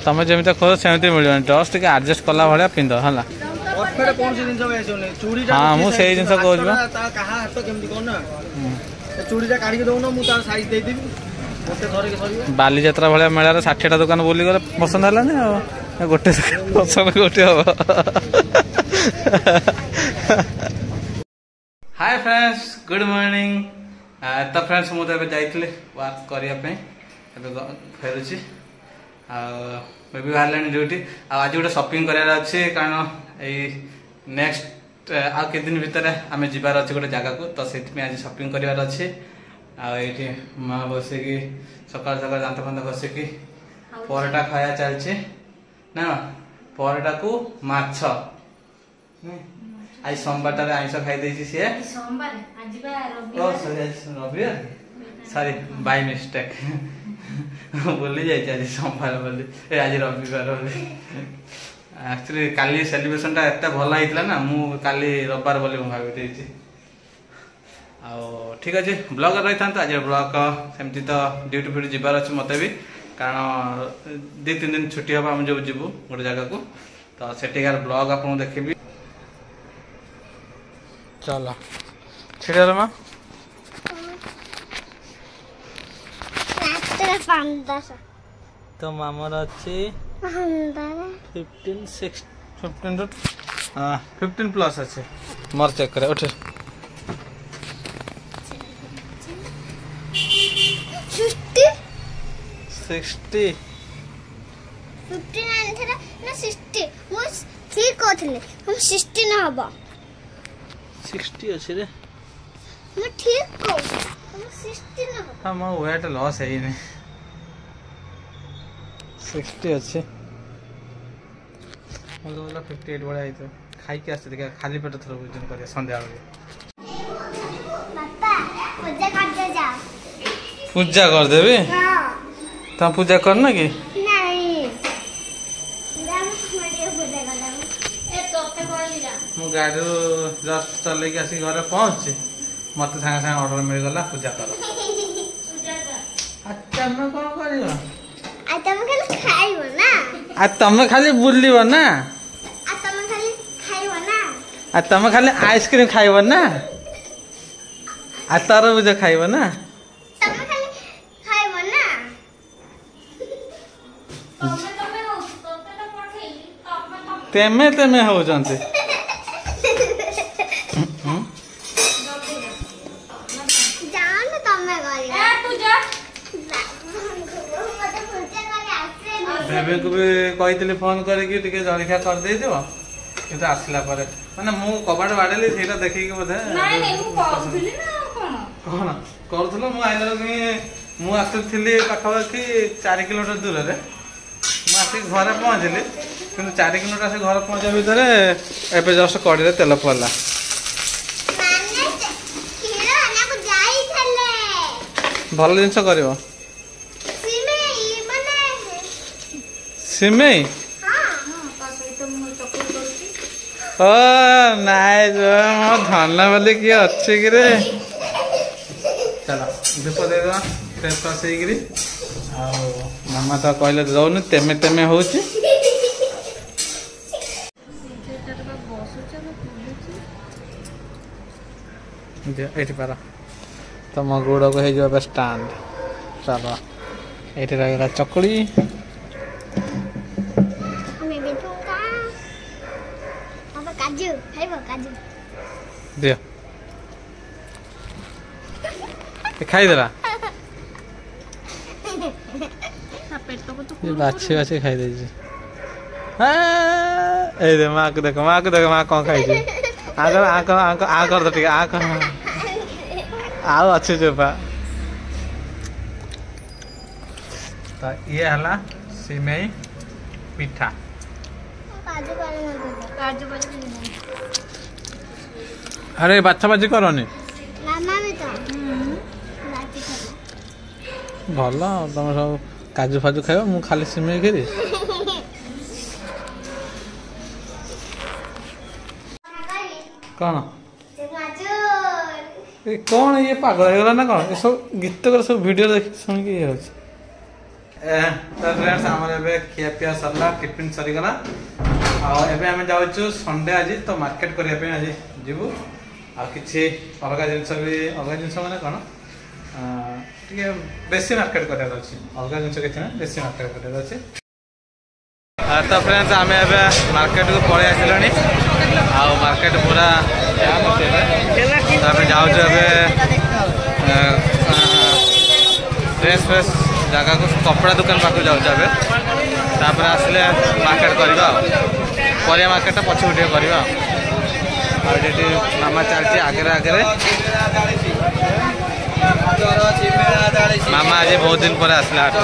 तुम जमी खोज सेमती मिल जस्ट टे आडजस्ट कला भाया पिंध है हाँ मुझे जिन कहूँ बालीजात्रा भाया मेलार 60टा दुकान बुली गले पसंद है गोटे पसंद गोटे हम हाय फ्रेंड्स गुड मॉर्निंग तो फ्रेंड्स मुझे जाइए वर्क करने फेरुची भी बाहर ड्यूटी आज गोटे शॉपिंग करार अच्छे कारण यही नेक्स्ट आउ के दिन भितर आम जीवार अच्छे गोटे जगह को तो से आज शॉपिंग करार अच्छे आठी माँ बसिकी सकाल सकाल दांत फांत घसिकी परोटा खाया चलছে ना परोटा को माछ आज सोमवार आईष खाई सी रविवार सॉरी बाय मिस्टेक बोली जाए आज सोमवार बोली आज रविवार बोली एक्चुअली काली सेलिब्रेशन टा एत भल होता ना मु काली रविवार बोली भावी देती ठीक अच्छे ब्लॉग रही था आज ब्लॉग सेमती तो ड्यूटी फ्यूटी जीवार अच्छे मत भी कारण 2-3 दिन छुट्टी हम आम जो जीवु गोटे जगह को तो सेठिकार ब्लॉग आप देखी चलो छिड़े माँ तो मामर अच्छी 15 प्लस अच्छे मोर चेक करे उठे 60 ठीक कहले हम 60 ना हबो 60 अच्छे रे मैं ठीक कहू हम 60 ना हबो हां मो वेट लॉस है नहीं 60 अच्छे मतलब 58 बड़ा आई तो खाई के आस्ते देखा खाली पेट थोड़ा भोजन करिया संध्या बेले पापा पूजा कर दे जा पूजा कर देबे हां तुम पूजा करना कि नहीं राम मरिया पूजा करना ए तोते बोली जा मु गाड़ी जस्ट चले के आसी घर पहुंचे मत संगे संगे ऑर्डर मिल गला पूजा कर पूजा कर अच्छा मैं कोन करियो आ तुम खाली खाइबो ना आ तुम खाली बुलिबो ना आ तुम खाली खाइबो ना आ तुम खाली आइसक्रीम खाइबो ना आ तरबूज खाइबो ना तुम खाली खाइबो ना तेमे तेमे हो जानते जान तमे गई ए तू जा बेबे को भी कही फोन करके जलिखा कर दे दियो किंतु आसला परे माने मु कबाड़ बाडेली सेटा देखि के बोधे नहीं नहीं मु कहउथली ना कोन करथलो मु आइलो कि मु आसुथिली पाखापाखि 4 किलोमीटर दूर रे मु आसी घर पहुंचली किंतु 4 किलोमीटर से घर पहुंचा भीतर एबे जस्ट कड़ी रे तेल पड़ला माने खीरो आना को जाई थले भल जिंस करिवो सिमेई बने सिमेई हां का सहित मु चकुल करती ओ नाइ जो मो धन बोली कि अच्छे कि रे चलो धूप दे दो फ्रेश फ्रेश होगी मामा तो कहले दौन तेमे तेमे हो पार तुम गोड़ को हो स्टांड चलो ये रहा चकड़ी हमें भी ठोका अब काजू खाइबो काजू दियो खाईदेला बाछी बाछी खाई दे माँ को देख माँ कौन खाई आकर तो ठीक आकर आओ अच्छे चोपा तो ये हला सिमेई पिठा काजू अरे बाछा बाजी करनी मामा भी तो भल तुम सब काजू फाजू खाइब मु खाली सिमेई खेरी कौन कौन ये पागल हो गला ना कौन ये सब गीत कर सब वीडियो देख सुन के ये होछ तो फ्रेंड्स आमर एबे खिया पिया सरला टिफिन सरीगला आबे आम जाऊँ संडे आज तो मार्केट करने आज जीवु आ किसी अलग जिनस भी अलग जिनस मैंने कौन टे बेसी मार्केट करार अच्छे अलग जिनस किसी बेसी मार्केट करार अच्छे। तो फ्रेंड्स आम एवं मार्केट को पलि आसिल मार्केट पूरा जाम अच्छे तो आम जाऊँ फ्रेश फ्रेश जगह को कपड़ा दुकान पाक जाऊँ आसले मार्केट करवा परिया मार्केट पछ उठे करवा मामा चलती आगे आगे मामा आज बहुत दिन पर आसला हाट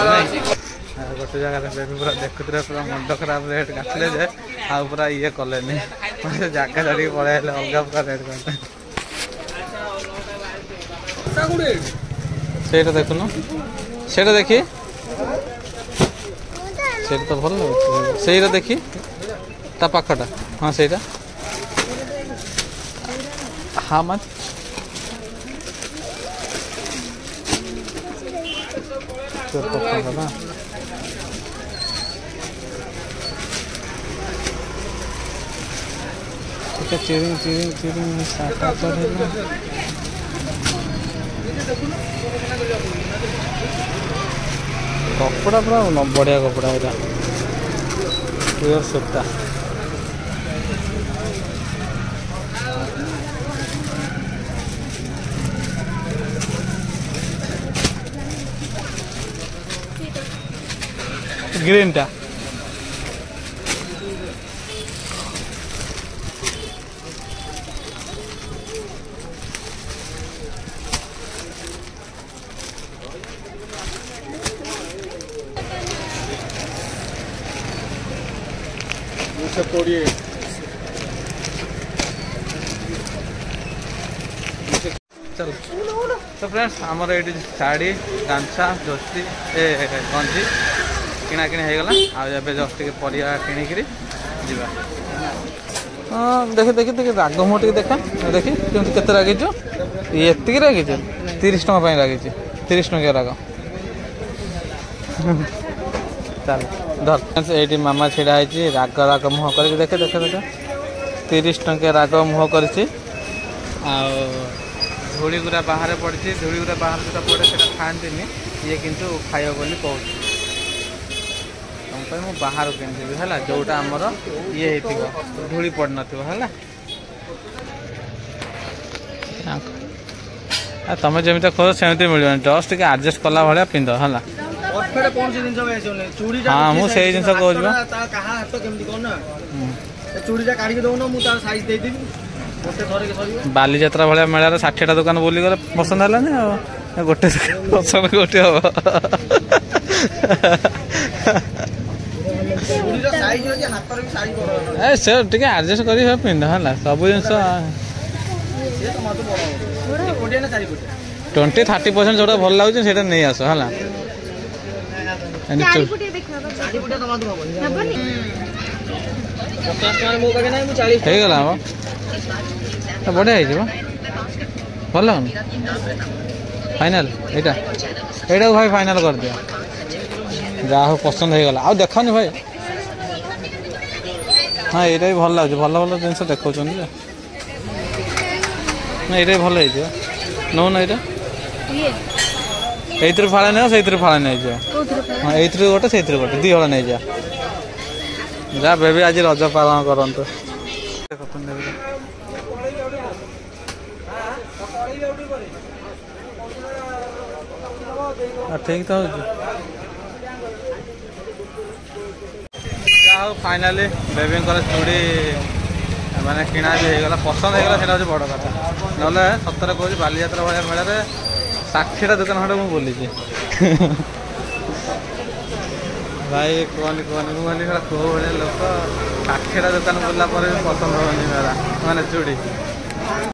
गोटे जगह पूरा देखुते पूरा मुंड खराब रेट काटले जे आ पूरा ये कले जगह धरिकी पलि अलग पूरा रेट कर देखुन से देखिए से तो भल से देखी ता पाखटा हाँ से हाँ मच चिरिंग चिरिंग चिरिंग कपड़ा पूरा बढ़िया कपड़ा यहाँ प्योर सूता ग्रीन टा चल तो फ्रेंड्स आमर ये शाढ़ी गामछा जोशी गंजी किना किणी होगला आबे जस्ट टे परिया किणिकी जा हाँ देखे देखे देखे राग मुँह टे देखा देखी केते रागिच ये रागिच 30 टଙ୍କା लगे 30 टंकिया राग चल धर ये मामा छिड़ा है राग राग मुँह कर देखे देखे देखे 30 टंकिया राग मुँह कर धूली गुरा बाहर पड़ी धूली गुरा बाहर जो पड़े से खाती ये किंतु खाइब बोली कहूँ तुम मुझे बाहर किनी है जोटा आमर ये धूली पड़ न तुम जमी खोज सेमती मिल जस्ट टे आडजस्ट कला भाया पिंध है हाँ मुझे जिन कहूँ बाली जात्रा भाया मेलार 60टा दुकान बोली गले पसंद है गोटे पसंद गोटे हम से टे आडजस्ट कर पिंध है सब जिन 20-30% जो भल लगे से नहीं आस है बढ़िया भल फाइनाल यहाँ भाई फाइनाल कर दिया जहाँ हो पसंद हो गला आ देखनी भाई हाँ यहाँ भी भल लगे भल भल जिन देखा ये भल नौ ना ये फाड़े नहीं से फाड़े नहीं हाँ ये गोटे से गोटे दी हल नहीं जा जा बेबी आज रज पालन करते ठीक तो फाइनाली बेबी चूड़ी माने किणा भी होगा पसंद होगा से बड़ कथा ना सतरे कहूँ बाली यात्रा भाया मेला 60टा दुकान खंडे मुझे बोली भाई कहनी कहनी मुझे कौ भाया लोक 60टा दुकान बुला पसंद होनी मेला माने चूड़ी